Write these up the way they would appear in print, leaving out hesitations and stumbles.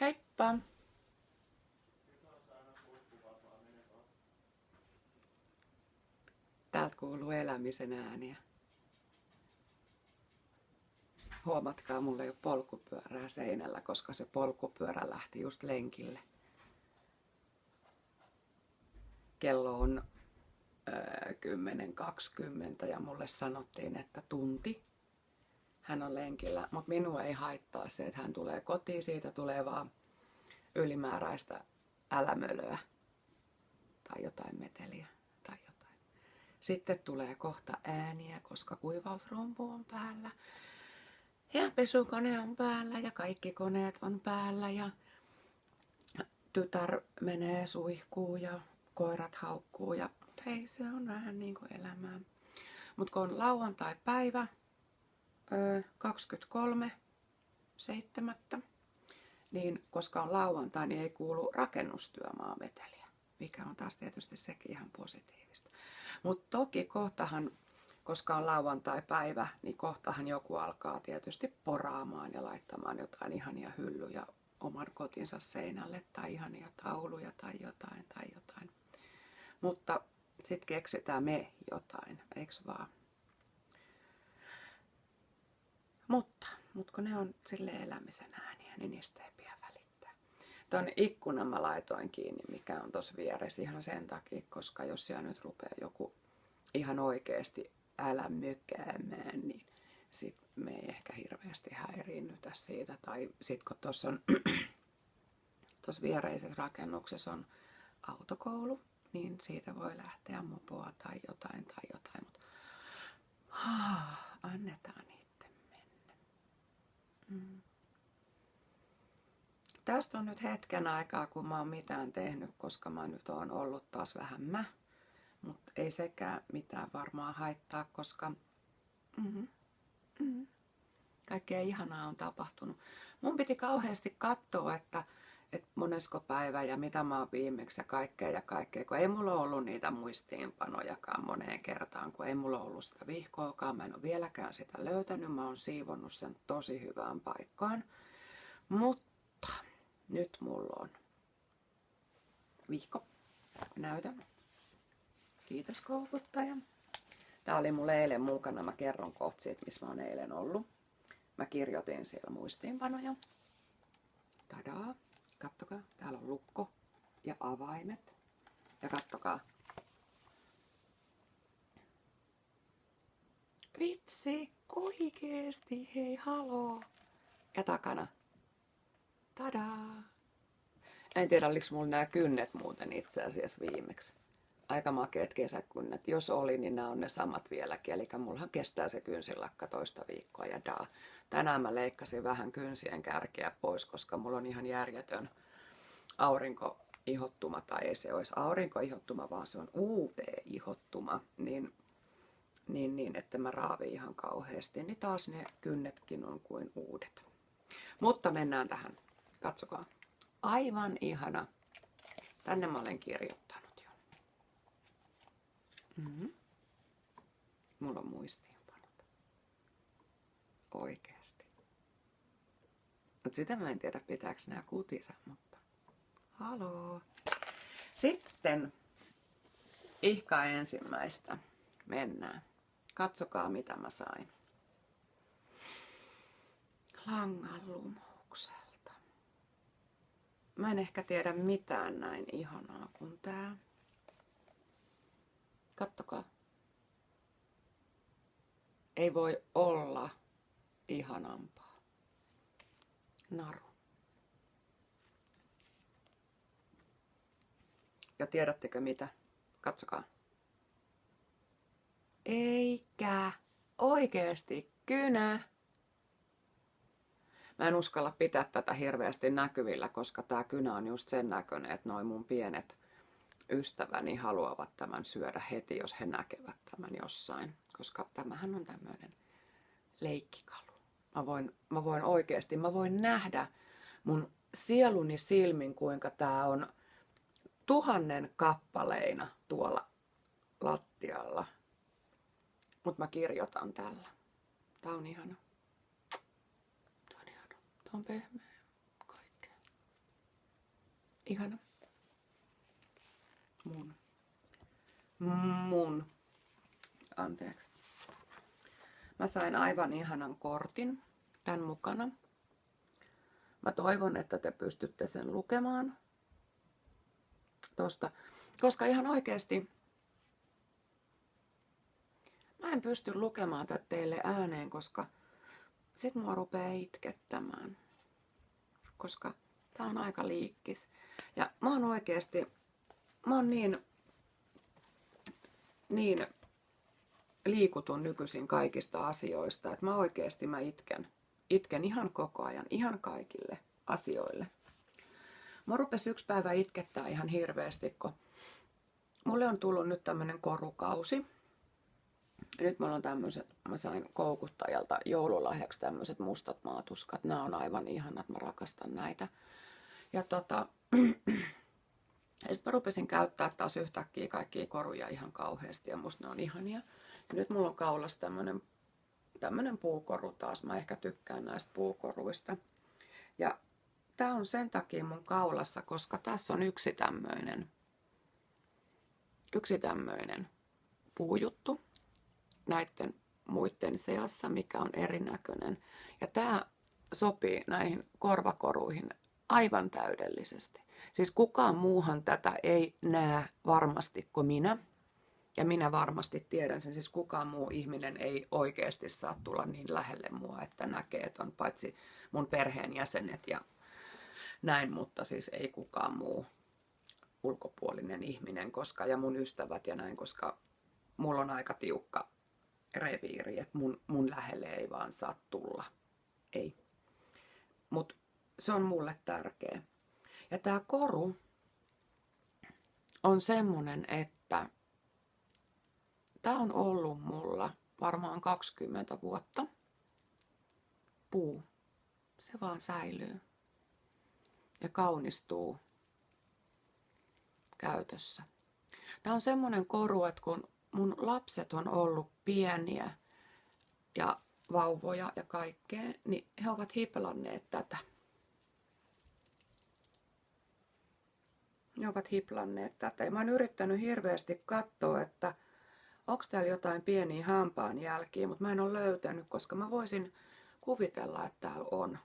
Heippa! Täältä kuuluu elämisen ääniä. Huomatkaa, mulla ei ole polkupyörää seinällä, koska se polkupyörä lähti just lenkille. Kello on 10.20 ja mulle sanottiin, että tunti hän on lenkillä, mutta minua ei haittaa se, että hän tulee kotiin, siitä tulee vaan ylimääräistä älämölöä tai jotain meteliä tai jotain. Sitten tulee kohta ääniä, koska kuivausrumpu on päällä ja pesukone on päällä ja kaikki koneet on päällä ja tytär menee suihkuu ja koirat haukkuu ja hei, se on vähän niin kuin elämää. Mutta kun on lauantai-päivä 23.7. niin koska on lauantai, niin ei kuulu rakennustyömaameteliä, mikä on taas tietysti sekin ihan positiivista. Mutta toki kohtahan, koska on lauantai-päivä, niin kohtahan joku alkaa tietysti poraamaan ja laittamaan jotain ihania hyllyjä oman kotinsa seinälle tai ihania tauluja tai jotain. Mutta sitten keksitään me jotain, eiks vaan? Mutta kun ne on sille elämisen ääniä, niin niistä ei pidä välittää. Tuon ikkunan mä laitoin kiinni, mikä on tossa vieressä ihan sen takia, koska jos siellä nyt rupeaa joku ihan oikeesti älä mykäämään, niin sit me ei ehkä hirveästi häiriinnytä siitä. Tai sit kun tuossa on tuossa viereisessä rakennuksessa on autokoulu, niin siitä voi lähteä mopoa tai jotain. Mutta annetaan niitten mennä. Tästä on nyt hetken aikaa, kun mä oon mitään tehnyt, koska mä nyt oon ollut taas vähän mutta ei sekään mitään varmaan haittaa, koska kaikkea ihanaa on tapahtunut. Mun piti kauheasti katsoa, että monesko päivä ja mitä mä oon viimeksi ja kaikkea, kun ei mulla ollut niitä muistiinpanojakaan moneen kertaan, kun ei mulla ollut sitä vihkoakaan, mä en ole vieläkään sitä löytänyt, mä oon siivonnut sen tosi hyvään paikkaan, mutta nyt mulla on vihko, näytän, kiitos koukuttaja. Tää oli mulle eilen mukana, mä kerron kohta siitä, missä mä oon eilen ollut. Mä kirjoitin siellä muistiinpanoja. Tadaa! Kattokaa, täällä on lukko ja avaimet. Ja kattokaa. Vitsi, oikeesti, hei haloo. Ja takana. Tadaa! En tiedä, oliko mulla nämä kynnet muuten itse asiassa viimeksi. Aika makeet kesäkynnet. Jos oli, niin nämä on ne samat vieläkin. Eli mullahan kestää se kynsilakka toista viikkoa ja daa. Tänään mä leikkasin vähän kynsien kärkeä pois, koska mulla on ihan järjetön aurinkoihottuma. Tai ei se olisi aurinkoihottuma, vaan se on UV-ihottuma. Niin, että mä raavin ihan kauheasti. Niin taas ne kynnetkin on kuin uudet. Mutta mennään tähän. Katsokaa. Aivan ihana. Tänne mä olen kirjoittanut. Mulla on muistiinpanot. Oikeesti. Mut sitä mä en tiedä pitääkö nää kutisa, mutta haloo. Sitten ihka ensimmäistä. Mennään. Katsokaa mitä mä sain. Langanlumoukselta. Mä en ehkä tiedä mitään näin ihanaa kuin tää. Kattokaa. Ei voi olla ihanampaa. Naru. Ja tiedättekö mitä? Katsokaa. Eikä oikeesti kynä. Mä en uskalla pitää tätä hirveästi näkyvillä, koska tää kynä on just sen näköinen, että noi mun pienet ystäväni haluavat tämän syödä heti, jos he näkevät tämän jossain, koska tämähän on tämmöinen leikkikalu. Mä voin nähdä mun sieluni silmin, kuinka tää on 1000 kappaleina tuolla lattialla. Mut mä kirjoitan tällä. Tää on ihana. Tää on ihana. Tää on pehmeä. Kaikkea. Ihana. Mun. Anteeksi. Mä sain aivan ihanan kortin tän mukana. Mä toivon, että te pystytte sen lukemaan tosta, koska ihan oikeesti mä en pysty lukemaan tätä teille ääneen, koska sit mua rupeaa itkettämään, koska tää on aika liikkis. Ja mä oon niin liikutun nykyisin kaikista asioista, että mä itken ihan koko ajan, ihan kaikille asioille. Mä rupesi yksi päivä itkettää ihan hirveästi, kun mulle on tullut nyt tämmönen korukausi. Nyt mulla on mä sain koukuttajalta joululahjaksi tämmöiset mustat maatuskat. Nämä on aivan ihanat, mä rakastan näitä. Ja ja sitten mä rupesin käyttää taas yhtäkkiä kaikkia koruja ihan kauheasti ja musta ne on ihania. Ja nyt mulla on kaulassa tämmönen puukoru taas. Mä ehkä tykkään näistä puukoruista. Ja tää on sen takia mun kaulassa, koska tässä on yksi tämmöinen puujuttu näiden muiden seassa, mikä on erinäköinen. Ja tää sopii näihin korvakoruihin aivan täydellisesti. Siis kukaan muuhan tätä ei näe varmasti kuin minä. Ja minä varmasti tiedän sen. Siis kukaan muu ihminen ei oikeasti saa tulla niin lähelle mua, että näkee, että on paitsi mun perheenjäsenet ja näin, mutta siis ei kukaan muu ulkopuolinen ihminen, ja mun ystävät ja näin, koska mulla on aika tiukka reviiri, että mun lähelle ei vaan saa tulla. Ei. Mut se on mulle tärkeä. Ja tää koru on semmonen, että tää on ollut mulla varmaan 20 vuotta. Puu. Se vaan säilyy. Ja kaunistuu käytössä. Tää on semmonen koru, että kun mun lapset on ollut pieniä ja vauvoja ja kaikkea, niin he ovat hiplanneet tätä. Ja mä oon yrittänyt hirveästi katsoa, että onko täällä jotain pieniä hampaanjälkiä, mutta mä en ole löytänyt, koska mä voisin kuvitella, että täällä on.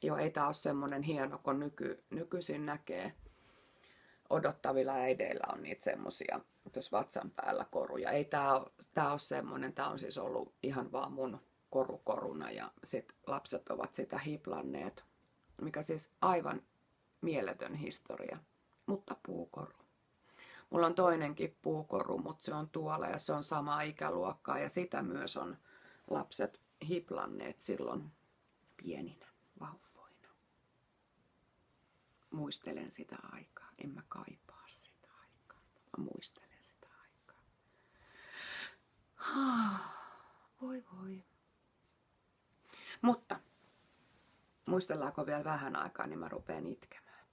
Joo, ei tää ole semmonen hieno, kun nykyisin näkee. Odottavilla äideillä on niitä semmosia, tuossa vatsan päällä koruja. Ei tää ole semmonen, tää on siis ollut ihan vaan mun korukoruna ja sit lapset ovat sitä hiplanneet. Mikä siis aivan mieletön historia, mutta puukoru. Mulla on toinenkin puukoru, mutta se on tuolla ja se on samaa ikäluokkaa ja sitä myös on lapset hiplanneet silloin pieninä vauvoina. Muistelen sitä aikaa, en mä kaipaa sitä aikaa, mä muistelen sitä aikaa. Voi. Mutta muistellaanko vielä vähän aikaa, niin mä rupean itkemään.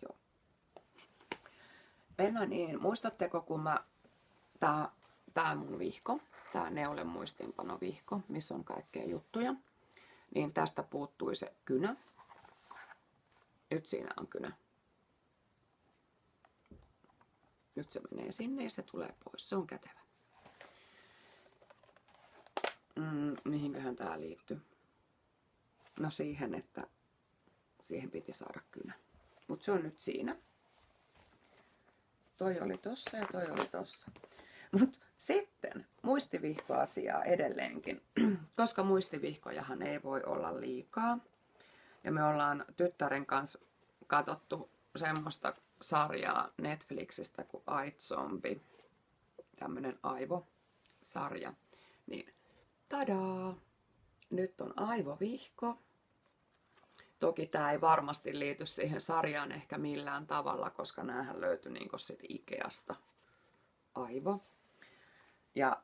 Joo. Mennään niin. Muistatteko, kun tää mun vihko, tää Neule muistiinpanovihko, missä on kaikkea juttuja, niin tästä puuttui se kynä. Nyt siinä on kynä. Nyt se menee sinne ja se tulee pois. Se on kätevä. Mihinköhän tää liittyy? No siihen, että siihen piti saada kynä. Mutta se on nyt siinä. Toi oli tossa ja toi oli tossa. Mut sitten muistivihkoasiaa edelleenkin. Koska muistivihkojahan ei voi olla liikaa. Ja me ollaan tyttären kanssa katsottu semmoista sarjaa Netflixistä kuin iZombie. Tämmönen aivosarja. Niin tadaa! Nyt on aivovihko. Toki tämä ei varmasti liity siihen sarjaan ehkä millään tavalla, koska näähän löytyi niinku sit Ikeasta. Aivo. Ja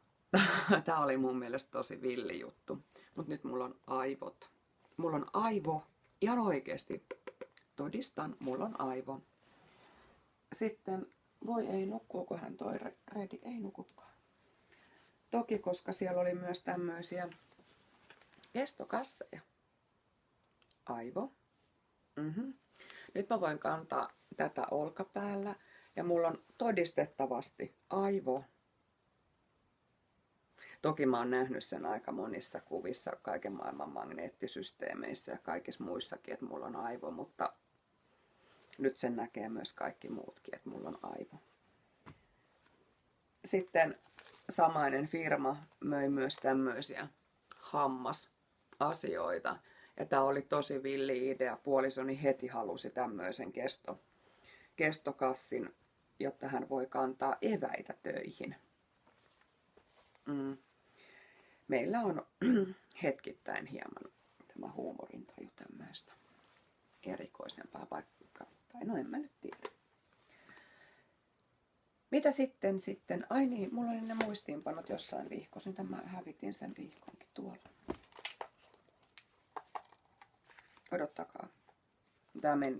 tämä oli mun mielestä tosi villi juttu. Mut nyt mulla on aivot. Mulla on aivo. Ihan oikeesti. Todistan, mulla on aivo. Sitten, voi ei, nukkuukohan toi Redi? Ei nukukaan. Toki, koska siellä oli myös tämmöisiä estokasseja. aivo. Nyt mä voin kantaa tätä olkapäällä ja mulla on todistettavasti aivo. Toki mä oon nähnyt sen aika monissa kuvissa, kaiken maailman magneettisysteemeissä ja kaikissa muissakin, että mulla on aivo, mutta nyt sen näkee myös kaikki muutkin, että mulla on aivo. Sitten samainen firma möi myös tämmöisiä hammasasioita. Ja tää oli tosi villi idea. Puolisoni heti halusi tämmöisen kestokassin, jotta hän voi kantaa eväitä töihin. Meillä on hetkittäin hieman tämä huumorintaju tämmöistä erikoisempaa paikkaa. Tai no en mä nyt tiedä. Mitä sitten? Ai niin, mulla oli ne muistiinpanot jossain vihkossa. Nyt mä hävitin sen vihkonkin tuolla. Odottakaa.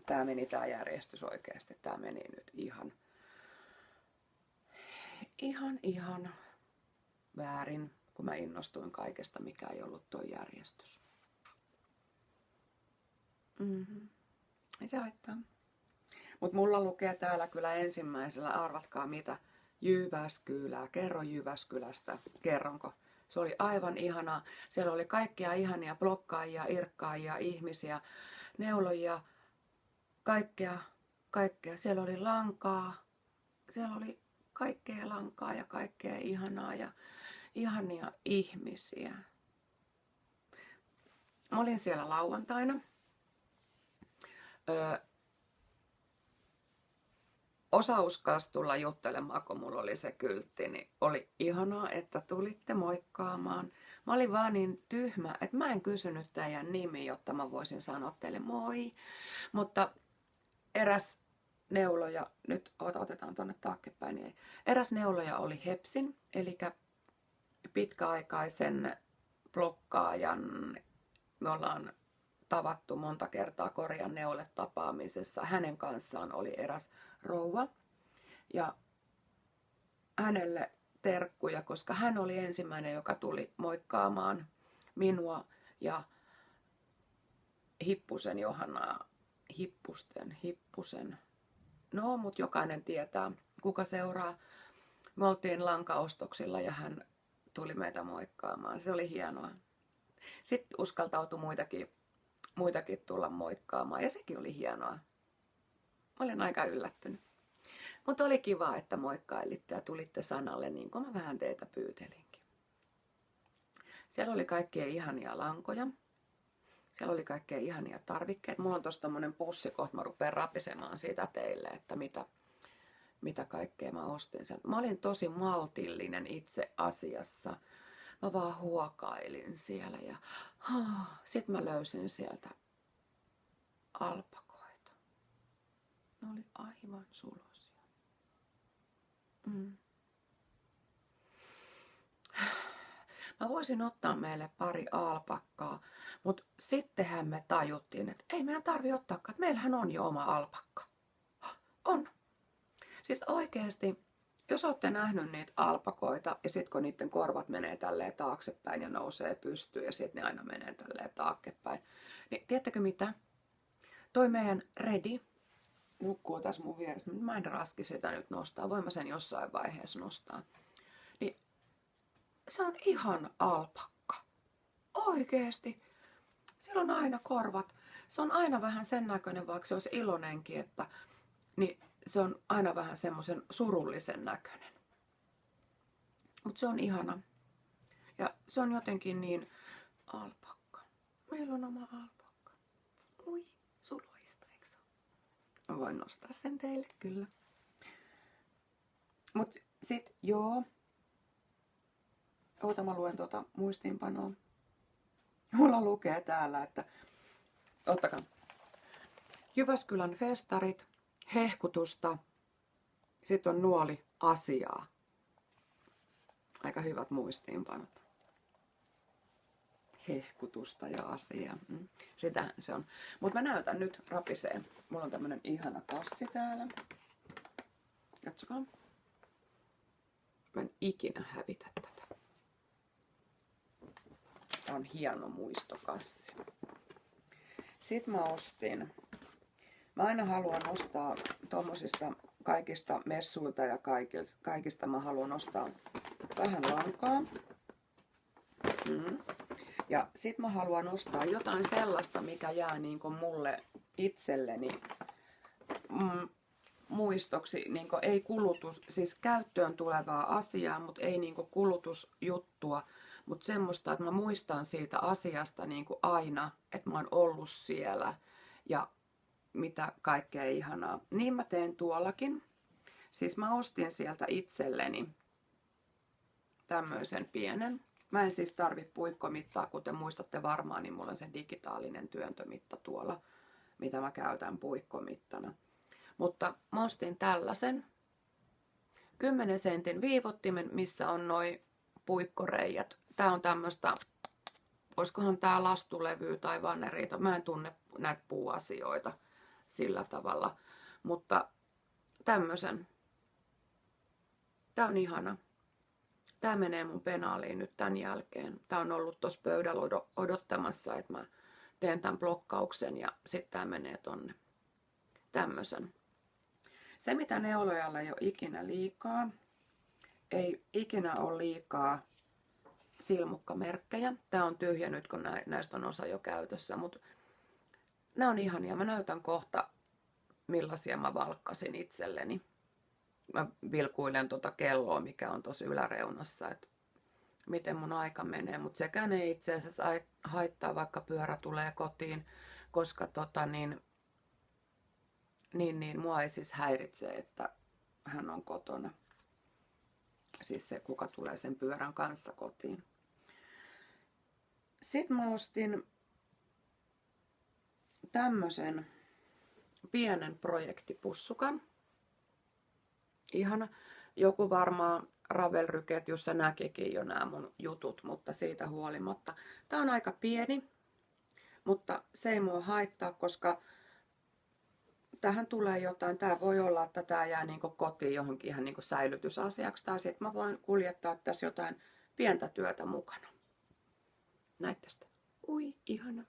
Tää meni tää järjestys oikeasti. Tää meni nyt ihan väärin, kun mä innostuin kaikesta, mikä ei ollut tuo järjestys. Ei se haittaa. Mut mulla lukee täällä kyllä ensimmäisellä, arvatkaa mitä, Jyväskylä. Kerro Jyväskylästä. Kerronko? Se oli aivan ihanaa. Siellä oli kaikkia ihania blokkaajia, irkkaajia, ihmisiä, neulojia, kaikkea. Siellä oli lankaa. Siellä oli kaikkea lankaa ja kaikkea ihanaa ja ihania ihmisiä. Mä olin siellä lauantaina. Osa uskalsi tulla juttelemaan, kun mulla oli se kyltti, niin oli ihanaa, että tulitte moikkaamaan. Mä olin vaan niin tyhmä, että mä en kysynyt teidän nimi, jotta mä voisin sanoa teille moi. Mutta eräs neuloja, nyt otetaan tuonne taaksepäin, niin eräs neuloja oli Hepsin, eli pitkäaikaisen blokkaajan. Me ollaan tavattu monta kertaa Korjan neulet tapaamisessa. Hänen kanssaan oli eräs rouva ja hänelle terkkuja, koska hän oli ensimmäinen, joka tuli moikkaamaan minua ja Hippusen Johannaa. Hippusen. No, mutta jokainen tietää, kuka seuraa. Me oltiin lankaostoksilla ja hän tuli meitä moikkaamaan. Se oli hienoa. Sitten uskaltautui muitakin tulla moikkaamaan ja sekin oli hienoa. Olen aika yllättynyt. Mutta oli kiva, että moikkailitte ja tulitte sanalle niin kuin mä vähän teitä pyytelinkin. Siellä oli kaikkea ihania lankoja. Siellä oli kaikkea ihania tarvikkeita. Mulla on tossa tommonen pussi, kohta mä rupean rapisemaan siitä teille, että mitä kaikkea mä ostin sieltä. Mä olin tosi maltillinen itse asiassa. Mä vaan huokailin siellä ja sit mä löysin sieltä alpakoita. Ne oli aivan sulosia. Mä voisin ottaa meille pari alpakkaa, mutta sittenhän me tajuttiin, että ei meidän tarvi ottaakaan, että meillähän on jo oma alpakka. On. Siis oikeesti, jos olette nähnyt niitä alpakoita ja sitten kun niiden korvat menee tälleen taaksepäin ja nousee pystyyn ja sitten ne aina menee tälleen taaksepäin, niin tiedättekö mitä? Toi meidän Redi nukkuu tässä mun vieressä, mutta mä en raski sitä nyt nostaa. Voin mä sen jossain vaiheessa nostaa. Niin se on ihan alpakka. Oikeesti. Sillä on aina korvat. Se on aina vähän sen näköinen, vaikka se olisi iloinenkin, että niin se on aina vähän semmoisen surullisen näköinen. Mutta se on ihana. Ja se on jotenkin niin alpakka. Meillä on oma alpakka. Ui, suloista, eikö se ole? Mä voin nostaa sen teille, kyllä. Mut sit joo. Oota, mä luen tuota muistiinpanoa. Mulla lukee täällä, että ottakaa. Jyväskylän festarit, hehkutusta, sitten on nuoli asiaa. Aika hyvät muistiinpanot. Hehkutusta ja asiaa. Sitähän se on. Mutta mä näytän nyt rapisee. Mulla on tämmönen ihana kassi täällä. Katsokaa. Mä en ikinä hävitä tätä. Tää on hieno muistokassi. Sitten mä ostin. Mä aina haluan ostaa tommosista kaikista messuilta ja kaikista mä haluan ostaa vähän lankaa. Ja sit mä haluan ostaa jotain sellaista, mikä jää niinku mulle itselleni muistoksi, niinku ei kulutus, siis käyttöön tulevaa asiaa, mutta ei niinku kulutusjuttua, mutta semmoista, että mä muistan siitä asiasta niinku aina, että mä oon ollut siellä ja mitä kaikkea ihanaa. Niin mä teen tuollakin. Siis mä ostin sieltä itselleni tämmöisen pienen. Mä en siis tarvi puikkomittaa, kuten muistatte varmaan, niin mulla on se digitaalinen työntömitta tuolla, mitä mä käytän puikkomittana. Mutta mä ostin tällaisen 10 sentin viivottimen, missä on noi puikkoreijät. Tää on tämmöstä, olisikohan tää lastulevy tai vanneriita. Mä en tunne näitä puuasioita sillä tavalla, mutta tämmösen. Tää on ihana. Tää menee mun penaaliin nyt tän jälkeen. Tää on ollut tossa pöydällä odottamassa, että mä teen tämän blokkauksen ja sitten tää menee tonne. Tämmösen. Se mitä neulojalla ei ole ikinä liikaa, ei ikinä ole liikaa silmukkamerkkejä. Tää on tyhjä nyt, kun näistä on osa jo käytössä, mutta nämä on ihania. Mä näytän kohta, millaisia mä valkkasin itselleni. Mä vilkuilen tuota kelloa, mikä on tuossa yläreunassa, että miten mun aika menee. Mutta sekään ei itse asiassa haittaa, vaikka pyörä tulee kotiin, koska mua ei siis häiritse, että hän on kotona. Siis se, kuka tulee sen pyörän kanssa kotiin. Sitten mä ostin tämmösen pienen projektipussukan. Ihana. Joku varmaan Ravelry-ketjussa näkikin jo nämä mun jutut, mutta siitä huolimatta. Tää on aika pieni, mutta se ei mua haittaa, koska tähän tulee jotain. Tää voi olla, että tää jää niinku kotiin johonkin ihan niinku säilytysasiaksi. Tai sitten mä voin kuljettaa tässä jotain pientä työtä mukana. Näitte sitä. Ui, ihana.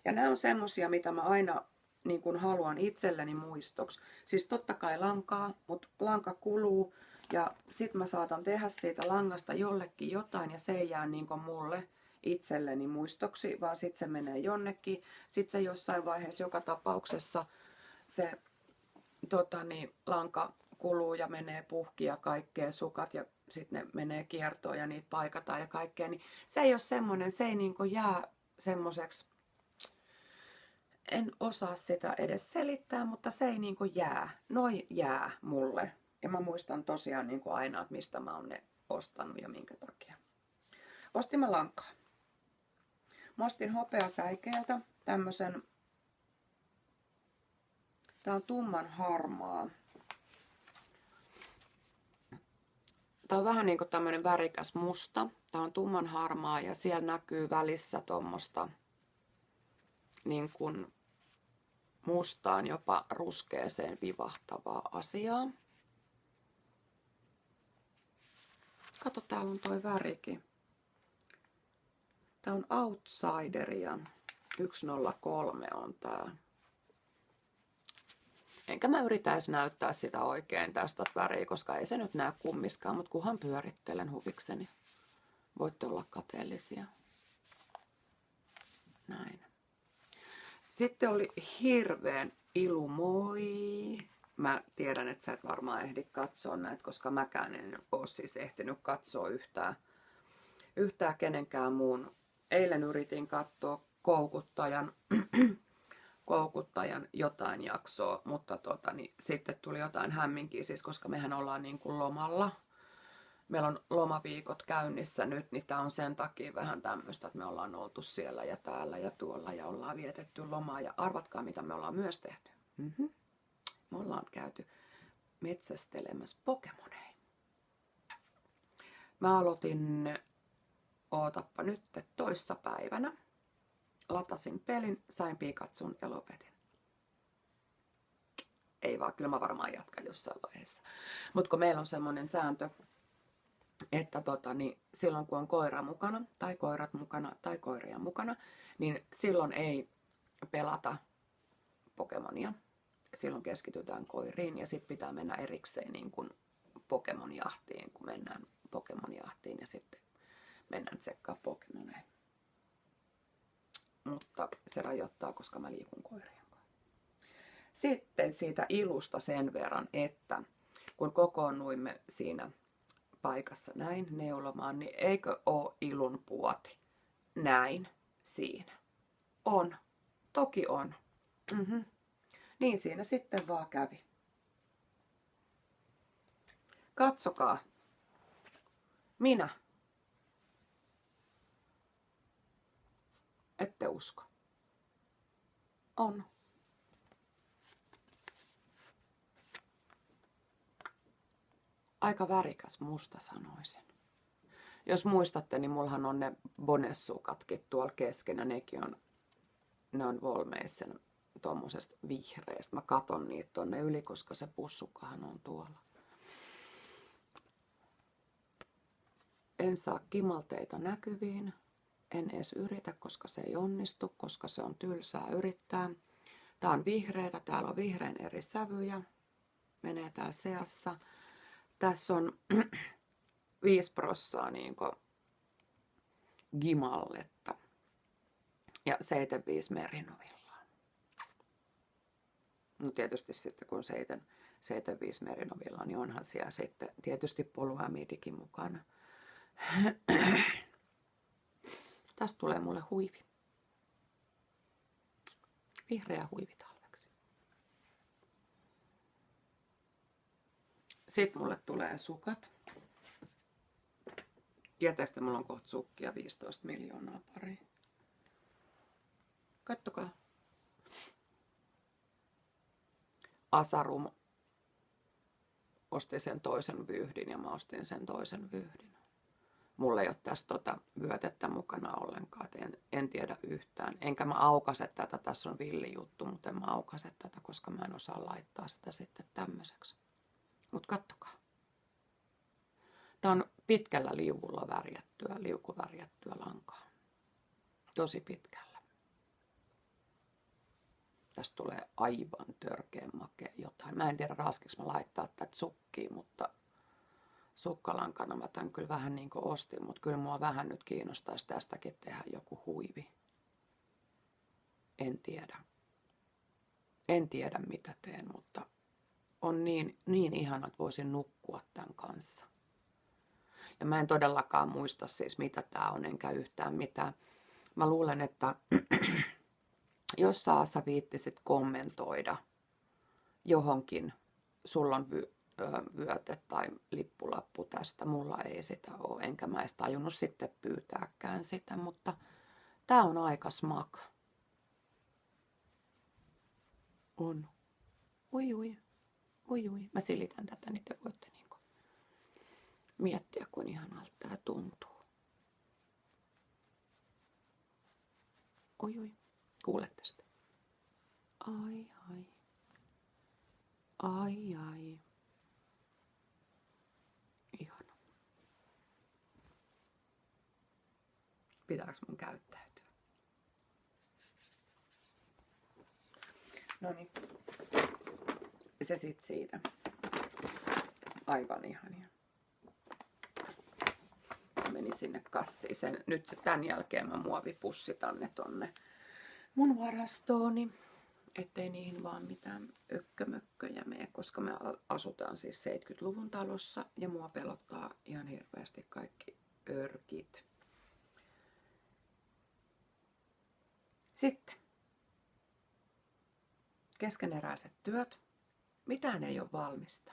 Ja nämä on semmosia, mitä mä aina niin kun haluan itselleni muistoksi. Siis totta kai lankaa, mutta lanka kuluu ja sit mä saatan tehdä siitä langasta jollekin jotain ja se ei jää niin kuin mulle itselleni muistoksi, vaan sit se menee jonnekin. Sit se jossain vaiheessa joka tapauksessa se lanka kuluu ja menee puhki ja kaikkea sukat ja sitten ne menee kiertoon ja niitä paikataan ja kaikkea. Niin se ei ole semmoinen, se ei niin kuin jää semmoiseksi. En osaa sitä edes selittää, mutta se ei niinku jää. Noi jää mulle. Ja mä muistan tosiaan niinku aina, että mistä mä oon ne ostanut ja minkä takia. Ostin mä lankaa. Mä ostin hopeasäikeeltä tämmösen. Tää on tumman harmaa. Tää on vähän niinku tämmönen värikäs musta. Tää on tumman harmaa ja siellä näkyy välissä tommosta niin kuin mustaan jopa ruskeeseen vivahtavaa asiaa. Kato, täällä on toi värikin. Tää on Outsideria. 103 on tää. Enkä mä yritäisi näyttää sitä oikein tästä väriä, koska ei se nyt näy kummiskaan, mutta kunhan pyörittelen huvikseni. Voitte olla kateellisia. Näin. Sitten oli hirveän ilumoi. Mä tiedän, että sä et varmaan ehdi katsoa näitä, koska mäkään en ole siis ehtinyt katsoa yhtään kenenkään muun. Eilen yritin katsoa koukuttajan jotain jaksoa, mutta sitten tuli jotain hämminkiä, siis koska mehän ollaan niin kuin lomalla. Meillä on lomaviikot käynnissä nyt, niin tää on sen takia vähän tämmöistä, että me ollaan oltu siellä ja täällä ja tuolla ja ollaan vietetty lomaa. Ja arvatkaa, mitä me ollaan myös tehty. Me ollaan käyty metsästelemässä Pokemoneja. Mä aloitin, ootappa nyt, toissapäivänä. Latasin pelin, sain Pikachun ja lopetin. Ei vaan, kyllä mä varmaan jatkan jossain vaiheessa. Mutta kun meillä on semmoinen sääntö, että silloin kun on koira mukana, tai koirat mukana, tai koiria mukana, niin silloin ei pelata Pokemonia. Silloin keskitytään koiriin ja sitten pitää mennä erikseen niin kuin Pokemon-jahtiin, kun mennään Pokemon-jahtiin ja sitten mennään tsekkaa Pokemoneja. Mutta se rajoittaa, koska mä liikun koirien kanssa. Sitten siitä ilusta sen verran, että kun kokoonnuimme siinä paikassa näin neulomaan, niin eikö ole ilun puoti? Näin siinä. On. Toki on. Niin siinä sitten vaan kävi. Katsokaa. Minä. Ette usko. On. Aika värikäs musta sanoisin. Jos muistatte, niin mullahan on ne bonessukatkin tuolla keskenä. Ne on Volmeisen tommosesta vihreästä. Mä katon niitä tonne yli, koska se pussukkahan on tuolla. En saa kimalteita näkyviin. En edes yritä, koska se ei onnistu, koska se on tylsää yrittää. Tää on vihreätä, täällä on vihreän eri sävyjä. Menee täällä seassa. Tässä on 5% niinku gimalletta ja 75 merinovillaa. No tietysti sitten kun 75 merinovillaa, niin onhan siellä sitten tietysti poluamidikin mukana. Tästä tulee mulle huivi. Vihreä huivi talveksi. Sitten mulle tulee sukat. Tietääkö, mulla on kohta sukkia 15 miljoonaa pari. Kattokaa. Asarum osti sen toisen vyyhdin ja mä ostin sen toisen vyyhdin. Mulla ei ole tässä vyötettä mukana ollenkaan, en tiedä yhtään. Enkä mä aukase tätä, tässä on villijuttu, mutta en mä aukase tätä, koska mä en osaa laittaa sitä sitten tämmöiseksi. Mut kattokaa. Tää on pitkällä liukuvärjättyä lankaa. Tosi pitkällä. Tästä tulee aivan törkeän makea jotain. Mä en tiedä raskiks mä laittaa tätä sukkiin, mutta sukkalankana mä tän kyllä vähän niin kuin ostin, mutta kyllä mua vähän nyt kiinnostaisi tästäkin tehdä joku huivi. En tiedä. En tiedä mitä teen, mutta on niin ihana, että voisin nukkua tämän kanssa. Ja mä en todellakaan muista siis mitä tää on, enkä yhtään mitään. Mä luulen, että jos sä viittisit kommentoida johonkin, sulla on vyöte tai lippulappu tästä, mulla ei sitä ole, enkä mä edes tajunnut sitten pyytääkään sitä, mutta tää on aika smak. On. Ui. Mä silitän tätä, niin te voitte niinku miettiä, kun ihanalta tää tuntuu. Ui. Kuulette sitä? Ai. Ihana. Pitääkö mun käyttäytyä? Noniin. Se sit siitä. Aivan ihania. Meni sinne kassiin. Nyt tän jälkeen mä muovipussitan ne tonne mun varastooni, ettei niihin vaan mitään ökkömökköjä mene, koska me asutaan siis 70-luvun talossa ja mua pelottaa ihan hirveästi kaikki örkit. Sitten keskeneräiset työt. Mitään ei ole valmista.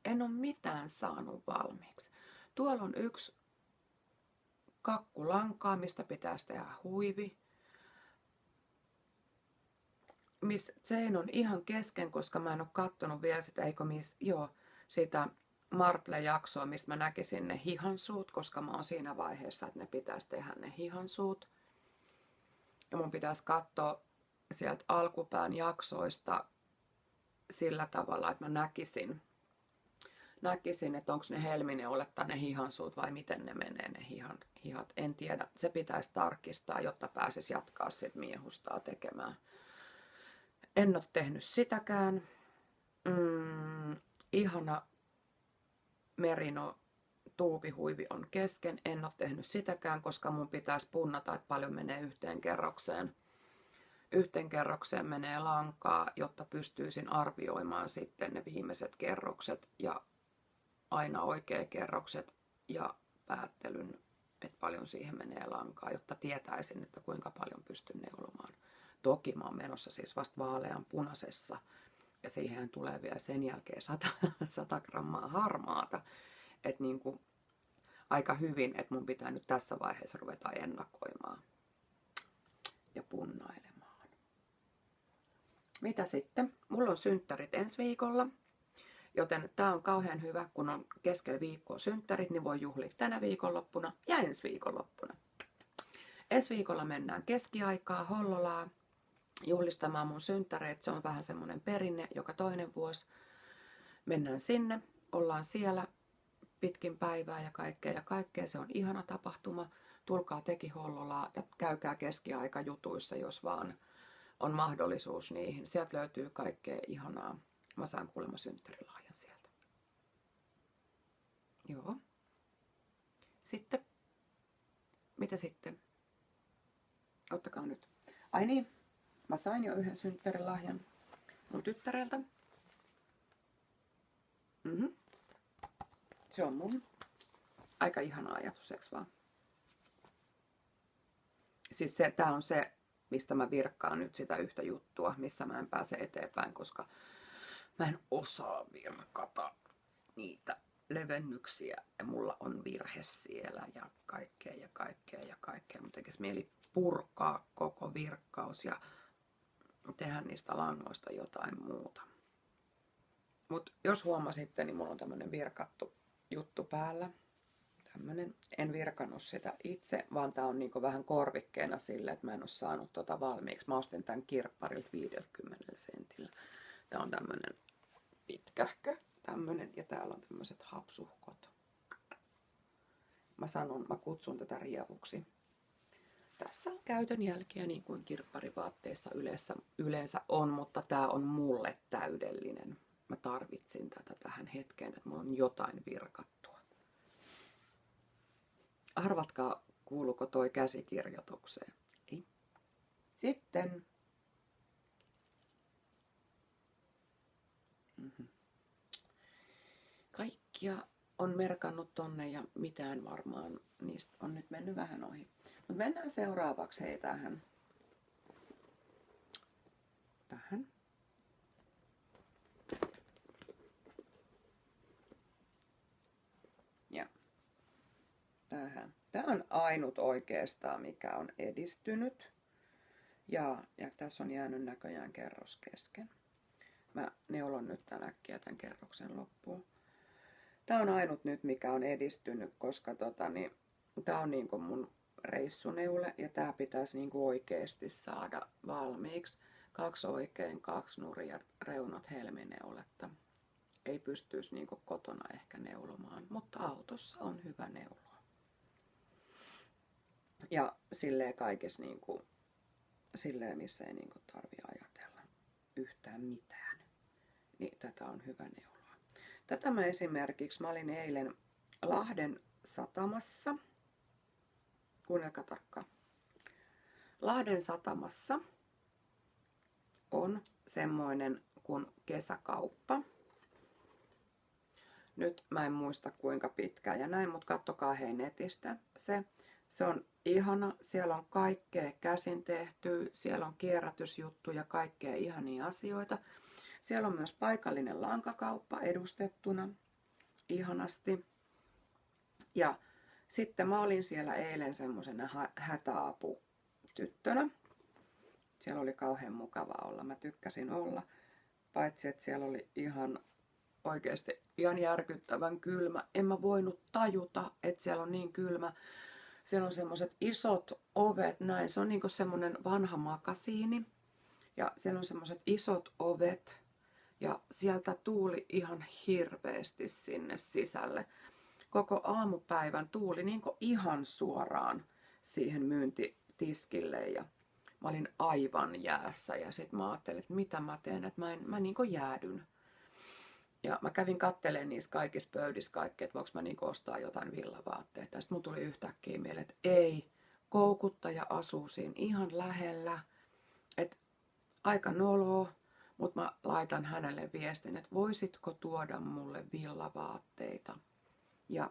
En ole mitään saanut valmiiksi. Tuolla on yksi kakkulankaa, mistä pitäisi tehdä huivi. Miss Jane on ihan kesken, koska mä en ole kattonut vielä sitä, sitä Marple-jaksoa, mistä mä näkisin ne hihansuut, koska mä oon siinä vaiheessa, että ne pitäisi tehdä ne hihansuut. Ja mun pitäisi katsoa sieltä alkupään jaksoista sillä tavalla, että mä näkisin, että onko ne helmineolle tai ne hihansuut vai miten ne menee ne hihat. En tiedä. Se pitäisi tarkistaa, jotta pääsisi jatkaa sit miehustaa tekemään. En ole tehnyt sitäkään. Ihana merino tuubihuivi on kesken. En ole tehnyt sitäkään, koska mun pitäisi punnata, että paljon menee yhteen kerrokseen. Yhteen kerrokseen menee lankaa, jotta pystyisin arvioimaan sitten ne viimeiset kerrokset ja aina oikea kerrokset ja päättelyn, että paljon siihen menee lankaa, jotta tietäisin, että kuinka paljon pystyn neulomaan. Toki mä oon menossa siis vasta vaalean punaisessa ja siihen tulee vielä sen jälkeen 100 grammaa harmaata. Että niin kuin aika hyvin, että mun pitää nyt tässä vaiheessa ruveta ennakoimaan ja punnailemaan. Mitä sitten? Mulla on synttärit ensi viikolla, joten tää on kauhean hyvä, kun on keskellä viikkoa synttärit, niin voi juhlia tänä viikonloppuna ja ensi viikonloppuna. Ensi viikolla mennään keskiaikaa Hollolaa juhlistamaan mun synttäreitä. Se on vähän semmoinen perinne joka toinen vuosi. Mennään sinne, ollaan siellä pitkin päivää ja kaikkea. Se on ihana tapahtuma. Tulkaa teki Hollolaa ja käykää keskiaikajutuissa, jos vaan on mahdollisuus niihin. Sieltä löytyy kaikkea ihanaa. Mä saan kuulemma synttärilahjan sieltä. Joo. Sitten. Mitä sitten? Ottakaa nyt. Ai niin, mä sain jo yhden synttärilahjan mun tyttäreltä. Se on mun. Aika ihana ajatus, eks vaan? Siis tää on se, mistä mä virkkaan nyt sitä yhtä juttua, missä mä en pääse eteenpäin, koska mä en osaa virkata niitä levennyksiä. Ja mulla on virhe siellä ja kaikkea. Mun tekisi mieli purkaa koko virkkaus ja tehdä niistä langoista jotain muuta. Mut jos huomasitte, niin mulla on tämmönen virkattu juttu päällä. Tämmönen. En virkannut sitä itse, vaan tää on niinku vähän korvikkeena sille, että mä en oo saanut tota valmiiksi. Mä ostin tän kirpparilta 50 sentillä. Tää on tämmönen pitkähkö, tämmönen, ja täällä on tämmöiset hapsuhkot. Mä kutsun tätä rievuksi. Tässä on käytön jälkiä niin kuin kirpparivaatteissa yleensä on, mutta tää on mulle täydellinen. Mä tarvitsin tätä tähän hetkeen, että mulla on jotain virkattua. Arvatkaa, kuuluuko toi käsikirjoitukseen? Ei. Sitten. Kaikkia on merkannut tonne ja mitään varmaan niistä on nyt mennyt vähän ohi. Mutta mennään seuraavaksi tähän. Ja tähän. Tämä on ainut oikeastaan, mikä on edistynyt. Ja tässä on jäänyt näköjään kerros kesken. Mä neulon nyt tän äkkiä tämän kerroksen loppuun. Tää on ainut nyt, mikä on edistynyt, koska tää on niinku mun reissuneule ja tää pitäisi niinku oikeesti saada valmiiksi. 2 oikein, 2 nurin reunat helmineuletta. Ei pystyisi niinku kotona ehkä neulomaan, mutta autossa on hyvä neuloa. Ja silleen kaikessa niinku, silleen missä ei niinku tarvii ajatella yhtään mitään. Niin tätä on hyvä neuloa. Tätä mä esimerkiksi, mä olin eilen Lahden satamassa. Kuunnelkaa tarkkaan. Lahden satamassa on semmoinen kuin kesäkauppa. Nyt mä en muista kuinka pitkään ja näin, mutta kattokaa hei netistä se on ihana. Siellä on kaikkea käsin tehtyä, siellä on kierrätysjuttuja, kaikkea ihania asioita. Siellä on myös paikallinen lankakauppa edustettuna ihanasti. Ja sitten mä olin siellä eilen semmosena hätäaputyttönä. Siellä oli kauhean mukava olla. Mä tykkäsin olla. Paitsi että siellä oli oikeasti ihan järkyttävän kylmä. En mä voinut tajuta, että siellä on niin kylmä. Siellä on semmoset isot ovet näin. Se on niinku semmonen vanha makasiini. Ja siellä on semmoset isot ovet. Ja sieltä tuuli ihan hirveästi sinne sisälle. Koko aamupäivän tuuli niinku ihan suoraan siihen myyntitiskille. Ja mä olin aivan jäässä ja sitten mä ajattelin, että mitä mä teen, että mä niin kuin jäädyn. Ja mä kävin kattelemaan niissä kaikissa pöydissä kaikkea, että voiko mä niin ostaa jotain villavaatteita. Sitten mun tuli yhtäkkiä mieleen, että ei, koukuttaja asuu siinä ihan lähellä, että aika noloa, mutta mä laitan hänelle viestin, että voisitko tuoda mulle villavaatteita. Ja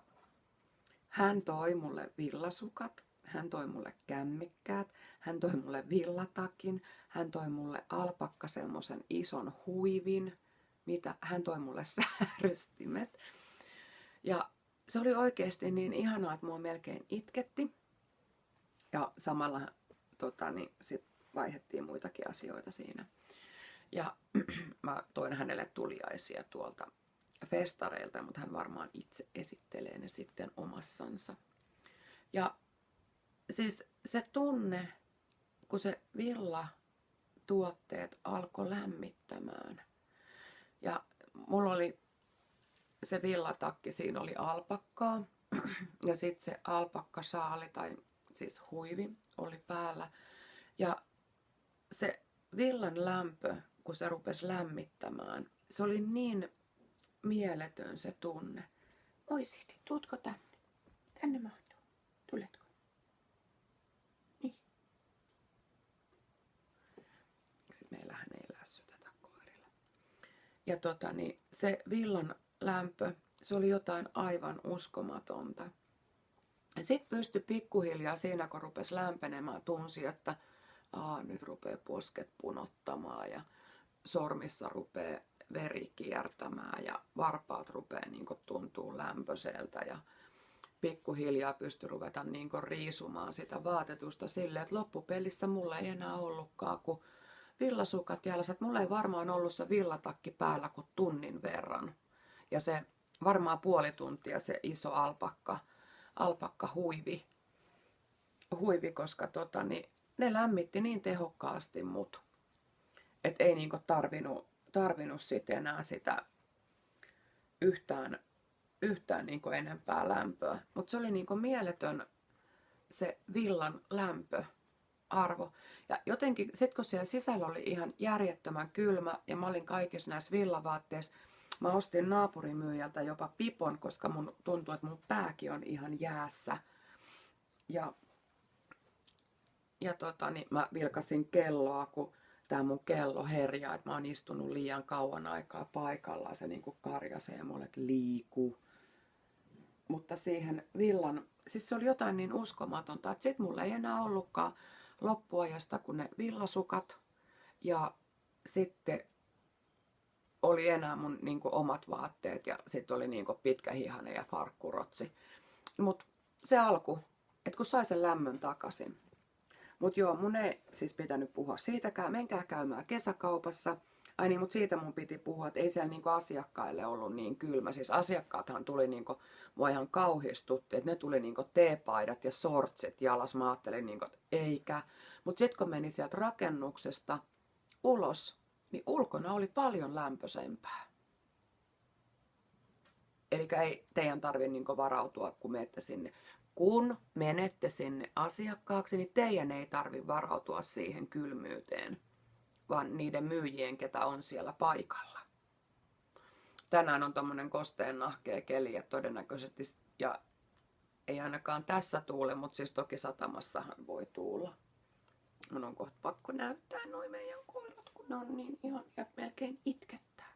hän toi mulle villasukat, hän toi mulle kämmikkäät, hän toi mulle villatakin, hän toi mulle alpakka semmoisen ison huivin, hän toi mulle säärystimet. Ja se oli oikeasti niin ihanaa, että mua melkein itketti. Ja samalla sit vaihdettiin muitakin asioita siinä. Ja mä toin hänelle tuliaisia tuolta festareilta, mutta hän varmaan itse esittelee ne sitten omassansa. Ja siis se tunne, kun se villatuotteet alkoi lämmittämään. Ja mulla oli se villatakki, siinä oli alpakkaa ja sitten se alpakkasaali tai siis huivi oli päällä. Ja se villan lämpö, kun se rupesi lämmittämään, se oli niin mieletön se tunne. Oi Sidi, tuutko tänne? Tänne mahtuu. Tuletko? Niin. Siis meillähän ei lässytetä koirille. Ja se villan lämpö, se oli jotain aivan uskomatonta. Sitten pystyi pikkuhiljaa siinä, kun rupesi lämpenemään, tunsi, että nyt rupeaa posket punottamaan ja sormissa rupeaa veri kiertämään ja varpaat rupeaa niin tuntuu lämpöiseltä ja pikkuhiljaa pystyi ruveta niin riisumaan sitä vaatetusta silleen, että loppupelissä mulla ei enää ollutkaan kuin villasukat jäljessä. Mulla ei varmaan ollut se villatakki päällä kuin tunnin verran. Ja se varmaan puoli tuntia se iso alpakka huivi koska ne lämmitti niin tehokkaasti mut, että ei niinku tarvinnut sit enää sitä yhtään niinku enempää lämpöä. Mutta se oli niinku mieletön se villan lämpöarvo. Ja jotenkin sit kun siellä sisällä oli ihan järjettömän kylmä ja mä olin kaikissa näissä villavaatteissa, mä ostin naapurimyyjältä jopa pipon, koska mun tuntuu, että mun pääkin on ihan jäässä. Ja mä vilkasin kelloa, kun tää mun kello herjaa, että mä oon istunut liian kauan aikaa paikallaan. Se niinku karjasee mulle, että liiku. Mutta siihen siis se oli jotain niin uskomatonta, että sit mulla ei enää ollutkaan loppuajasta kuin ne villasukat. Ja sitten oli enää mun niinku omat vaatteet ja sitten oli niinku pitkähihainen ja farkkurotsi. Mut se alku, että kun sai sen lämmön takaisin. Mut joo, mun ei siis pitänyt puhua siitäkään. Menkää käymään kesäkaupassa. Ai niin, mut siitä mun piti puhua, että ei siellä niinku asiakkaille ollut niin kylmä. Siis asiakkaathan tuli niinku, mua ihan kauhistutti, että ne tuli niinku teepaidat ja sortsit jalas. Mä ajattelin niinku, että eikä. Mut sit kun meni sieltä rakennuksesta ulos, niin ulkona oli paljon lämpöisempää. Eli ei teidän tarvitse niinku varautua, kun menette sinne. Kun menette sinne asiakkaaksi, niin teidän ei tarvitse varautua siihen kylmyyteen, vaan niiden myyjien, ketä on siellä paikalla. Tänään on tommonen kosteen nahkea keli, ja todennäköisesti, ja ei ainakaan tässä tuule, mutta siis toki satamassahan voi tuulla. Mun on kohta pakko näyttää noin meidän koirat, kun ne on niin ihan ja melkein itkettää.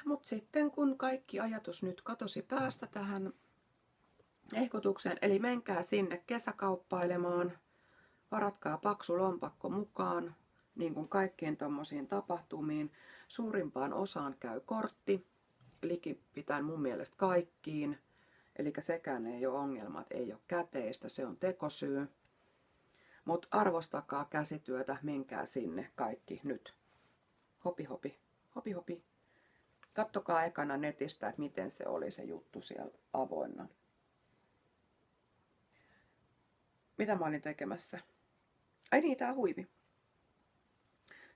Mut sitten kun kaikki ajatus nyt katosi päästä tähän ehdotukseen, eli menkää sinne kesäkauppailemaan, varatkaa paksu lompakko mukaan, niin kuin kaikkiin tommosiin tapahtumiin. Suurimpaan osaan käy kortti, likipitäen mun mielestä kaikkiin, eli sekään ei ole ongelma, että ei ole käteistä, se on tekosyy. Mutta arvostakaa käsityötä, menkää sinne kaikki nyt. Hopi hopi, hopi hopi. Kattokaa ekana netistä, että miten se oli se juttu siellä avoinna. Mitä mä olin tekemässä? Ai niin, tää huivi.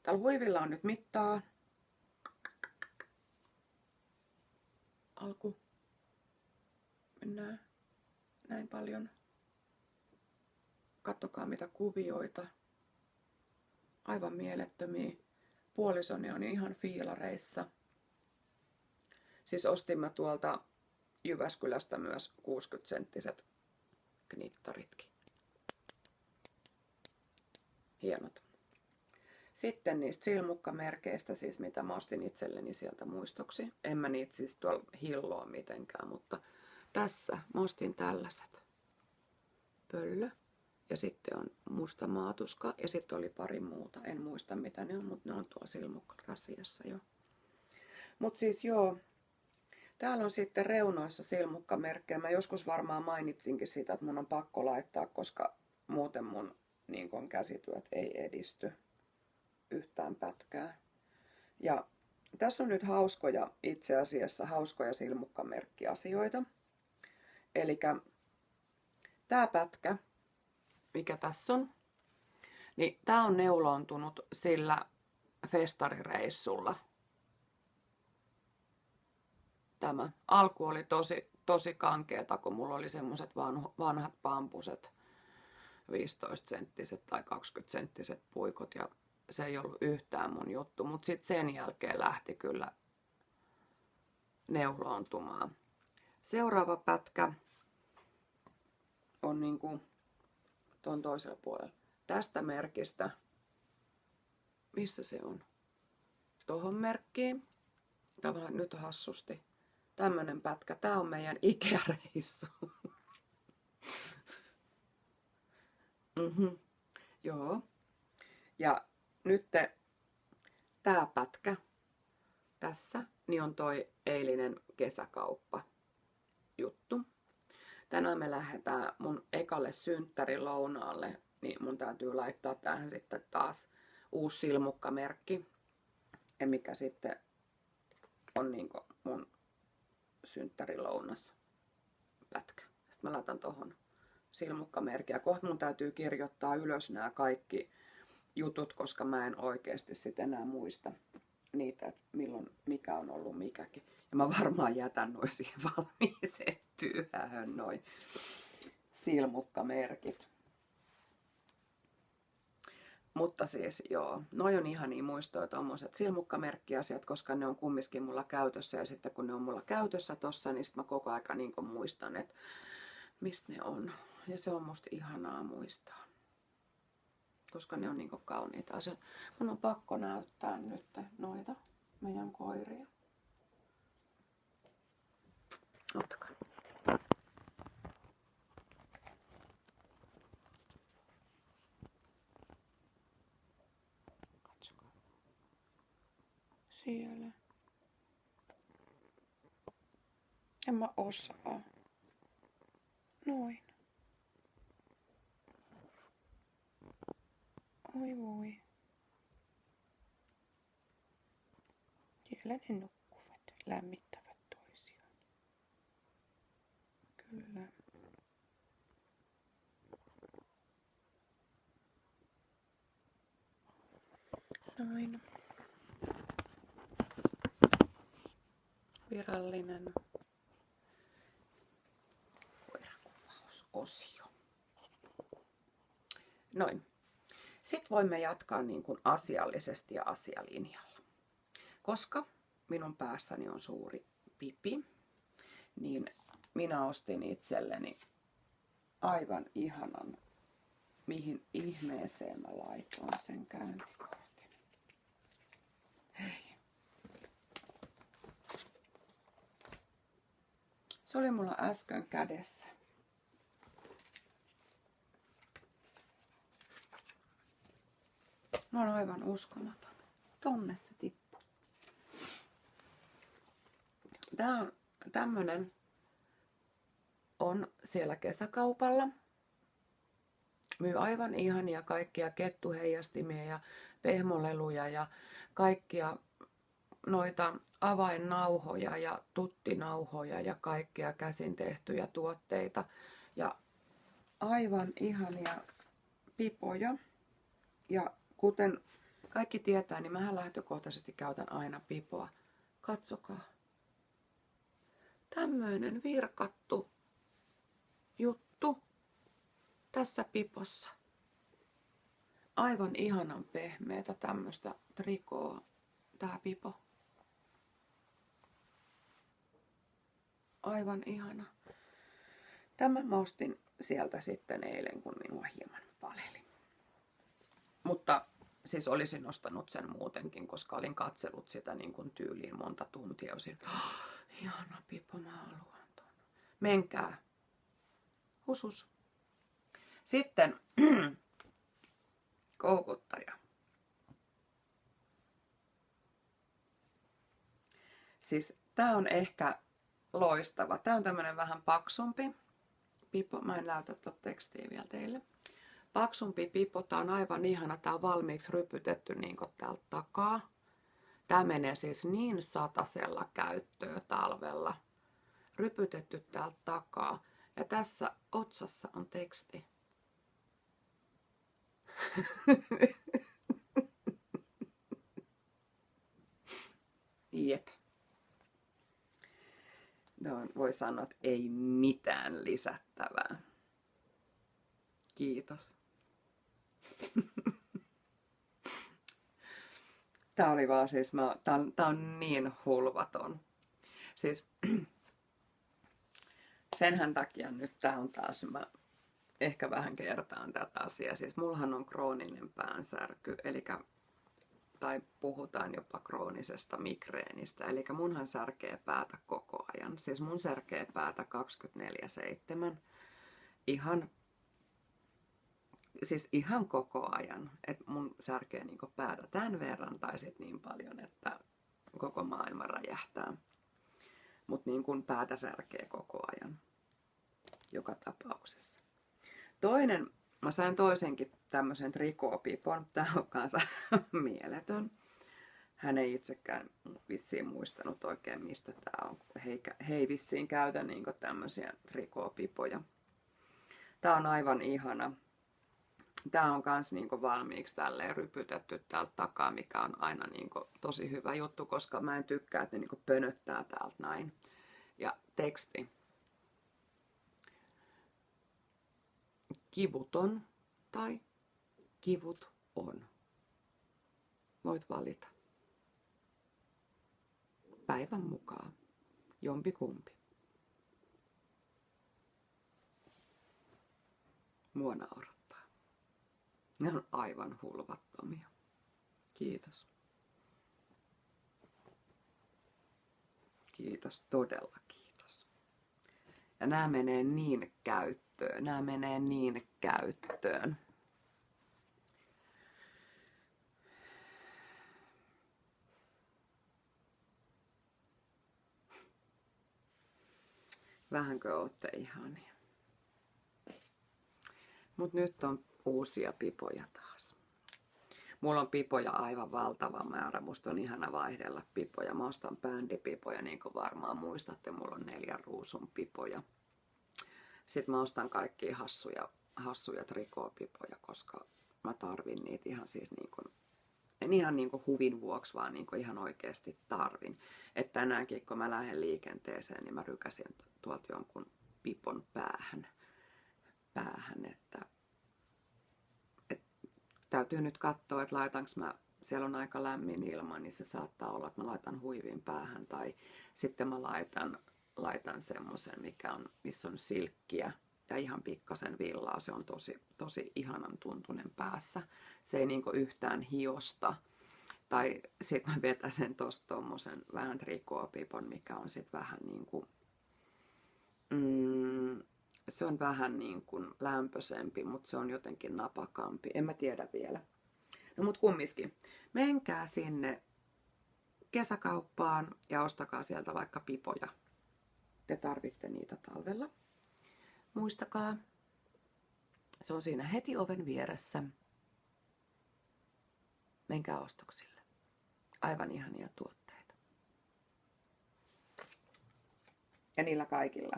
Tällä huivilla on nyt mittaa. Alku. Mennään näin paljon. Kattokaa mitä kuvioita. Aivan mielettömiä. Puolisoni on ihan fiilareissa. Siis ostimme tuolta Jyväskylästä myös 60-senttiset knittaritkin. Hienot. Sitten niistä silmukkamerkeistä, siis mitä mä ostin itselleni sieltä muistoksi. En mä niitä siis tuolla hilloa mitenkään, mutta tässä mä ostin tällaiset. Pöllö. Ja sitten on musta maatuska ja sitten oli pari muuta. En muista mitä ne on, mutta ne on tuolla silmukkarasiassa jo. Mutta siis joo. Täällä on sitten reunoissa silmukkamerkkejä. Mä joskus varmaan mainitsinkin siitä, että mun on pakko laittaa, koska muuten mun niin kun käsityöt ei edisty yhtään pätkää. Ja tässä on nyt hauskoja, itse asiassa hauskoja silmukkamerkkiasioita. Eli tää pätkä, mikä tässä on, niin tää on neuloontunut sillä festarireissulla. Tämä alku oli tosi kankeeta, kun mulla oli semmoset vanhat pampuset 15-senttiset tai 20-senttiset puikot ja se ei ollut yhtään mun juttu, mutta sitten sen jälkeen lähti kyllä neuloontumaan. Seuraava pätkä on niinku tuon toisella puolella. Tästä merkistä, missä se on? Tohon merkkiin. Tämä nyt hassusti. Tämmönen pätkä. Tää on meidän Ikea-reissu. Joo. Ja nyt tää pätkä tässä niin on toi eilinen kesäkauppa juttu. Tänään me lähdetään mun ekalle synttärilounaalle, niin mun täytyy laittaa tähän sitten taas uusi silmukkamerkki, mikä sitten on niinku mun synttärilounas pätkä. Sitten mä laitan tohon silmukkamerkkiä. Kohta mun täytyy kirjoittaa ylös nämä kaikki jutut, koska mä en oikeasti sit enää muista niitä, että milloin mikä on ollut mikäkin. Ja mä varmaan jätän noin siihen valmiiseen työhön noin silmukkamerkit. Mutta siis joo, noi on ihania muistoja tommoset silmukkamerkkiasiat, koska ne on kumminkin mulla käytössä. Ja sitten kun ne on mulla käytössä tossa, niin sit mä koko aika niin muistan, että mistä ne on. Ja se on musta ihanaa muistaa. Koska ne on niin kauniita asioita. Mun on pakko näyttää nyt noita meidän koiria. Ottakaa. Katsokaa. Siellä. En mä osaa. Noin. Oi voi. Siellä ne nukkuvat, lämmittävät toisiaan. Kyllä. Noin. Virallinen koirakuvausosio. Noin. Sitten voimme jatkaa niin kuin asiallisesti ja asialinjalla. Koska minun päässäni on suuri pipi, niin minä ostin itselleni aivan ihanan, mihin ihmeeseen mä laitoin sen käyntikortin. Hei. Se oli mulla äsken kädessä. Mä oon aivan uskomaton. Tonne se tippuu. Tää on tämmönen on siellä kesäkaupalla. Myy aivan ihania kaikkia kettuheijastimia ja pehmoleluja ja kaikkia noita avainnauhoja ja tuttinauhoja ja kaikkia käsin tehtyjä tuotteita. Ja aivan ihania pipoja. Ja kuten kaikki tietää, niin mähän lähtökohtaisesti käytän aina pipoa. Katsokaa. Tämmöinen virkattu juttu. tässä pipossa aivan ihanan pehmeätä tämmöstä trikoo, tää pipo. Aivan ihana. Tämä mä ostin sieltä sitten eilen, kun minua hieman paleli. Mutta siis olisin ostanut sen muutenkin, koska olin katsellut sitä niin kuin tyyliin monta tuntia. Olisin, ihana pipo, mä haluan ton. Menkää. Husus. Sitten koukuttaja. Siis tää on ehkä loistava. Tää on tämmönen vähän paksumpi pipo. Mä en näytä tuota tekstiä vielä teille. Paksumpi pipo. Tää on aivan ihana. Tää on valmiiksi rypytetty niin kuin täältä takaa. Tää menee siis niin satasella käyttöön talvella. Rypytetty täältä takaa. Ja tässä otsassa on teksti. Jep. No, voi sanoa, että ei mitään lisättävää. Kiitos. Tää oli vaan siis, tää on niin hulvaton. Siis senhän takia nyt tää on taas, mä ehkä vähän kertaan tätä asiaa. Siis mullahan on krooninen päänsärky, tai puhutaan jopa kroonisesta migreenistä. Eli munhan särkee päätä koko ajan. Siis mun särkee päätä 24/7. Ihan koko ajan. Et mun särkee niinku päätä tämän verran tai sit niin paljon, että koko maailma räjähtää. Mut niin kun päätä särkee koko ajan. Joka tapauksessa. Mä sain toisenkin tämmöisen trikoopipon. Tää on kanssa mieletön. Hän ei itsekään vissiin muistanut oikein mistä tää on. He ei vissiin käytä niinku tämmöisiä trikoopipoja. Tää on aivan ihana. Tää on kans niinku valmiiksi tälleen rypytetty täältä takaa, mikä on aina niinku tosi hyvä juttu, koska mä en tykkää, että ne niinku pönöttää täältä näin. Ja teksti. Kivuton tai kivut on. Voit valita. Päivän mukaan. Jompi kumpi. Mua naurattaa. Ne on aivan hulvattomia. Kiitos. Kiitos, todella kiitos. Ja nämä menee niin käyttöön. Nämä menee niin käyttöön. Vähänkö ootte ihania? Mut nyt on uusia pipoja taas. Mulla on pipoja aivan valtava määrä. Musta on ihana vaihdella pipoja. Mä ostan bändipipoja, niin kuin varmaan muistatte. Mulla on 4 ruusun pipoja. Sitten mä ostan kaikkia hassuja trikoopipoja, koska mä tarvin niitä ihan siis niin kuin, en ihan niin kuin huvin vuoksi, vaan niin kuin ihan oikeasti tarvin. Että tänäänkin kun mä lähden liikenteeseen, niin mä rykäsin tuolta jonkun pipon päähän että täytyy nyt katsoa, että laitanko mä, siellä on aika lämmin ilma, niin se saattaa olla, että mä laitan huivin päähän tai sitten mä laitan semmoisen, missä on silkkiä ja ihan pikkasen villaa. Se on tosi ihanan tuntunen päässä. Se ei niinku yhtään hiosta. Tai sitten mä vetäsen tosta tommosen vähän trikoopipon, mikä on sitten vähän niinku, se on vähän niin kuin lämpöisempi, mutta se on jotenkin napakampi. En mä tiedä vielä. No mut kumminkin. Menkää sinne kesäkauppaan ja ostakaa sieltä vaikka pipoja. Te tarvitte niitä talvella. Muistakaa. Se on siinä heti oven vieressä. Menkää ostoksille. Aivan ihania tuotteita. Ja niillä kaikilla.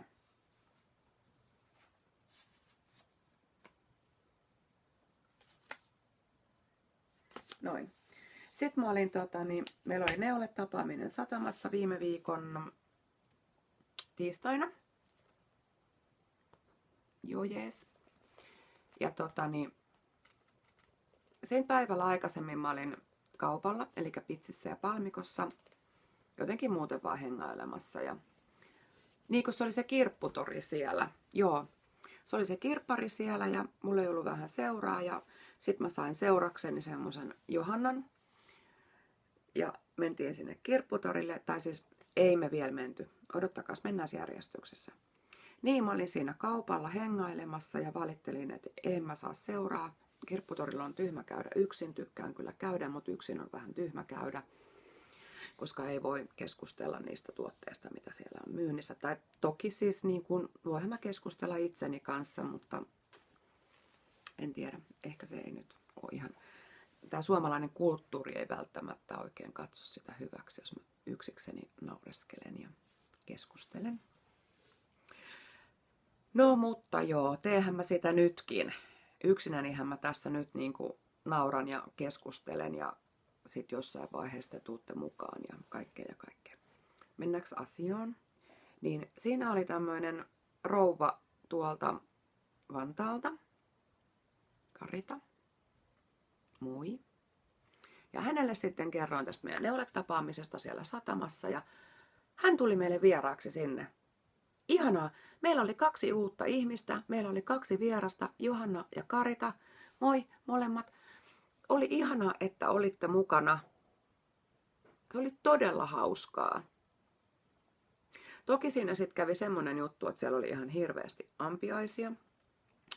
Noin. Sitten mä olin, meillä oli Neolle tapaaminen satamassa viime viikon tiistaina. Joo jees. Ja sen päivällä aikaisemmin mä olin kaupalla, eli Pitsissä ja Palmikossa, jotenkin muuten vaan hengailemassa. Ja niin kun se oli se kirpputori siellä, joo, se oli se kirppari siellä ja mulla ei ollut vähän seuraa ja sit mä sain seurakseni semmosen Johannan ja mentiin sinne kirpputorille, tai siis ei me vielä menty, odottakas, mennään järjestyksessä. Niin mä olin siinä kaupalla hengailemassa ja valittelin, että en mä saa seuraa. Kirpputorilla on tyhmä käydä yksin, tykkään kyllä käydä, mutta yksin on vähän tyhmä käydä, koska ei voi keskustella niistä tuotteista, mitä siellä on myynnissä. Tai toki siis niin kuin, voihan mä keskustella itseni kanssa, mutta en tiedä, ehkä se ei nyt ole ihan... Tämä suomalainen kulttuuri ei välttämättä oikein katso sitä hyväksi, jos mä yksikseni naureskelen ja keskustelen. No mutta joo, teehän mä sitä nytkin. Yksinänihän mä tässä nyt niin kuin nauran ja keskustelen ja sitten jossain vaiheessa te tuutte mukaan ja kaikkea ja kaikkea. Mennäänkö asiaan? Niin siinä oli tämmöinen rouva tuolta Vantaalta, Karita, moi. Ja hänelle sitten kerroin tästä meidän neuletapaamisesta siellä satamassa ja hän tuli meille vieraaksi sinne. Ihanaa. Meillä oli 2 uutta ihmistä, meillä oli 2 vierasta, Johanna ja Karita. Moi molemmat. Oli ihanaa, että olitte mukana. Se oli todella hauskaa. Toki siinä sitten kävi semmoinen juttu, että siellä oli ihan hirveästi ampiaisia.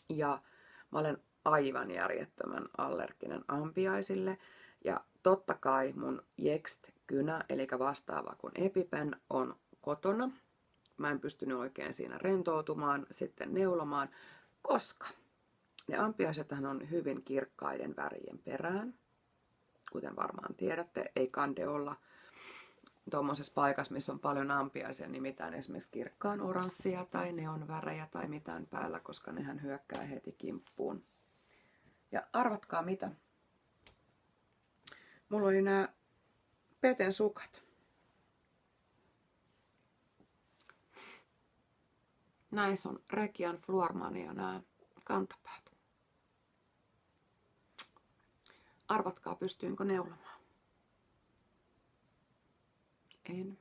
Ja mä olen aivan järjettömän allerginen ampiaisille. Ja totta kai mun Jext-kynä, eli vastaava kuin EpiPen, on kotona. Mä en pystynyt oikein siinä rentoutumaan, sitten neulomaan, koska ne ampiaisethan on hyvin kirkkaiden värien perään. Kuten varmaan tiedätte, ei kande olla tuommoisessa paikassa, missä on paljon ampiaisia, niin mitään esimerkiksi kirkkaan oranssia tai neonvärejä tai mitään päällä, koska nehän hyökkää heti kimppuun. Ja arvatkaa mitä? Mulla oli nämä Peten sukat. Näissä on Rekian Fluormania nämä kantapäät. Arvatkaa, pystyinkö neulomaan? En.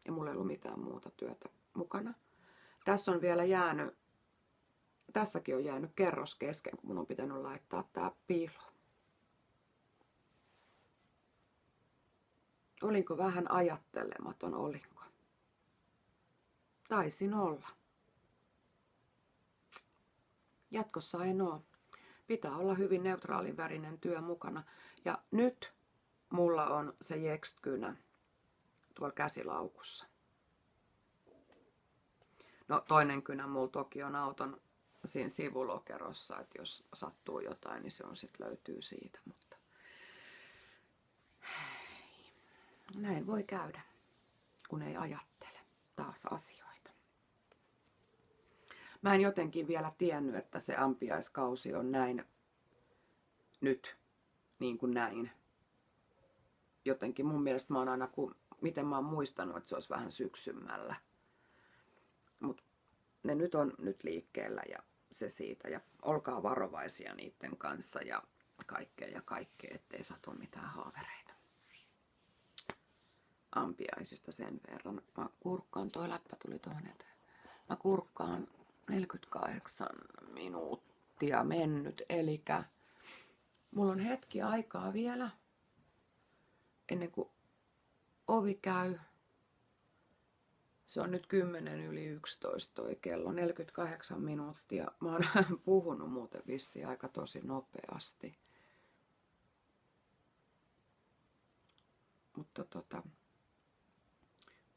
Ja mulla ei ollut mitään muuta työtä mukana. Tässä on vielä jäänyt, tässäkin on jäänyt kerros kesken, kun mun on pitänyt laittaa tää piiloon. Olinko vähän ajattelematon, olinko? Taisin olla. Jatkossa en oo. Pitää olla hyvin neutraalin värinen työ mukana. Ja nyt mulla on se Jext-kynä tuolla käsilaukussa. No toinen kynä mulla toki on auton siinä sivulokerossa, että jos sattuu jotain, niin se on sit löytyy siitä. Mutta näin voi käydä, kun ei ajattele taas asioita. Mä en jotenkin vielä tiennyt, että se ampiaiskausi on näin nyt, niin kuin näin. Jotenkin mun mielestä mä oon aina, miten mä oon muistanut, että se olisi vähän syksymällä. Mutta ne nyt on nyt liikkeellä ja se siitä. Ja olkaa varovaisia niiden kanssa ja kaikkea, ettei satu mitään haavereita. Ampiaisista sen verran. Mä kurkkaan, toi läppä tuli tuohon eteen. Mä kurkkaan 48 minuuttia mennyt, eli mulla on hetki aikaa vielä ennen kuin ovi käy. Se on nyt 10:11 toi kello, 48 minuuttia. Mä oon puhunut muuten vissiin aika tosi nopeasti. Mutta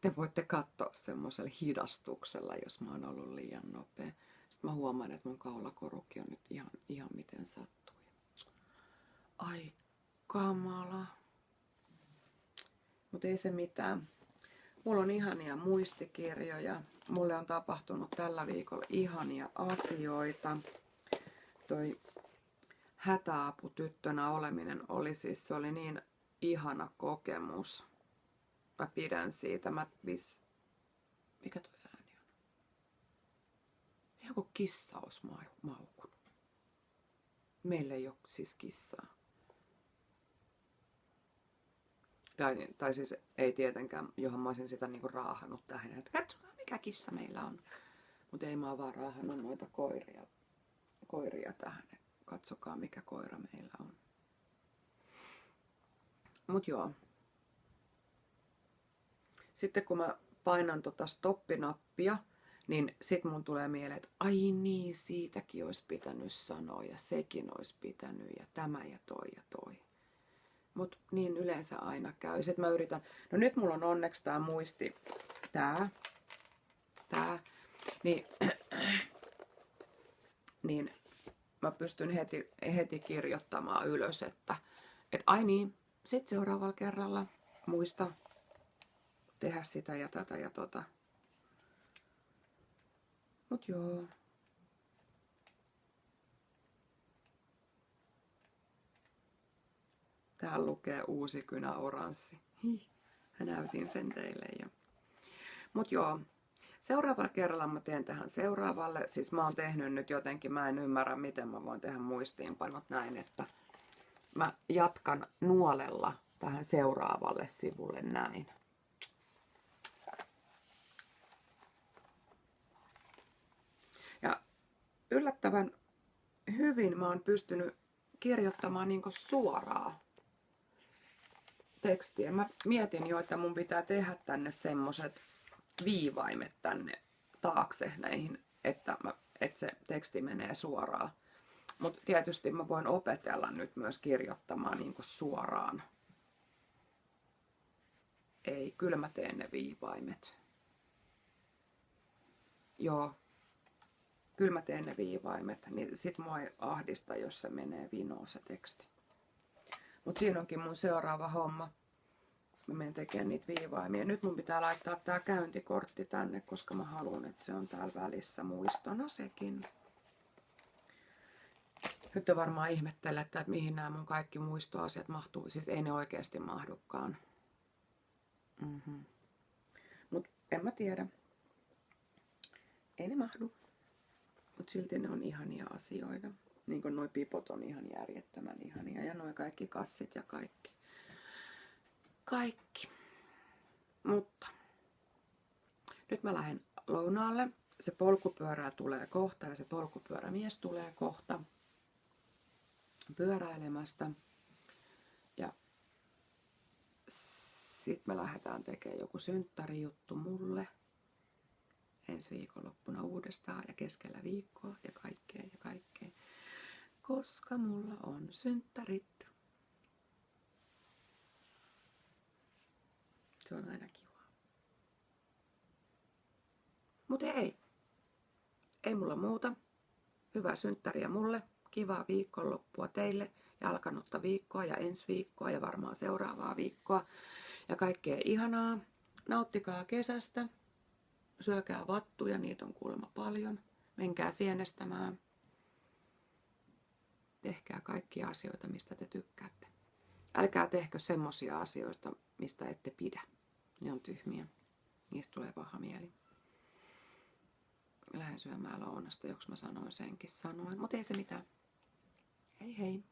te voitte katsoa semmoisella hidastuksella, jos mä oon ollut liian nopea. Sitten mä huomaan, että mun kaulakorukin on nyt ihan miten sattuu. Ai kamala. Mutta ei se mitään. Mulla on ihania muistikirjoja. Mulle on tapahtunut tällä viikolla ihania asioita. Toi hätäaputyttönä oleminen oli siis, se oli niin ihana kokemus. Mä pidän siitä. Mikä toi ääni on? Ihan kuin kissa olisi maukunut. Meillä ei ole siis kissaa. Tai siis ei tietenkään, johon mä olisin sitä niinku raahannut tähän, että katsokaa mikä kissa meillä on. Mutta ei mä oon vaan raahannut noita koiria tähän, että katsokaa mikä koira meillä on. Mut joo. Sitten kun mä painan tota stoppinappia, niin sit mun tulee mieleen, että ai niin, siitäkin olisi pitänyt sanoa ja sekin olisi pitänyt ja tämä ja toi ja toi. Mut niin yleensä aina käy. Sitten mä yritän, no nyt mulla on onneksi tää muisti, tää, niin mä pystyn heti kirjoittamaan ylös, että ai niin, sit seuraavalla kerralla muista tehdä sitä ja tätä ja tota. Mut joo. Täällä lukee uusi kynä oranssi. Mä näytin sen teille jo. Mut joo. Seuraavalla kerralla mä teen tähän seuraavalle. Siis mä oon tehnyt nyt jotenkin, mä en ymmärrä miten mä voin tehdä muistiinpanot näin, että mä jatkan nuolella tähän seuraavalle sivulle näin. Ja yllättävän hyvin mä oon pystynyt kirjoittamaan niinku suoraan tekstiä. Mä mietin jo, että mun pitää tehdä tänne semmoset viivaimet tänne taakse näihin, että se teksti menee suoraan. Mutta tietysti mä voin opetella nyt myös kirjoittamaan niinku suoraan. Ei, kyllä mä teen ne viivaimet. Joo, kyllä mä teen ne viivaimet. Niin sit mua ei ahdista, jos se menee vinoon se teksti. Mut siinä onkin mun seuraava homma. Mä menen tekemään niitä viivaimia. Nyt mun pitää laittaa tää käyntikortti tänne, koska mä haluan, että se on täällä välissä muistona sekin. Nyt te varmaan ihmettelette, että mihin nämä mun kaikki muistoasiat mahtuu. Siis ei ne oikeasti mahdukaan. Mut en mä tiedä. Ei ne mahdu. Mut silti ne on ihania asioita. Niin kuin noi pipot on ihan järjettömän ihania. Ja noi kaikki kassit ja kaikki. Mutta nyt mä lähden lounaalle. Se polkupyörä tulee kohta ja se polkupyörämies tulee kohta pyöräilemästä. Ja sit me lähdetään tekemään joku synttärijuttu mulle ensi viikonloppuna uudestaan ja keskellä viikkoa ja kaikkea. Koska mulla on synttärit. Se on aina kivaa. Mut ei mulla muuta. Hyvää synttäriä mulle, kivaa viikonloppua teille ja alkanutta viikkoa ja ensi viikkoa ja varmaan seuraavaa viikkoa. Ja kaikkea ihanaa. Nauttikaa kesästä. Syökää vattuja, niitä on kuulemma paljon. Menkää sienestämään. Tehkää kaikkia asioita, mistä te tykkäätte. Älkää tehkö semmosia asioita, mistä ette pidä. Ne on tyhmiä. Niistä tulee paha mieli. Lähden syömään lounasta, joks mä sanoin senkin sanoin. Mut ei se mitään. Hei hei.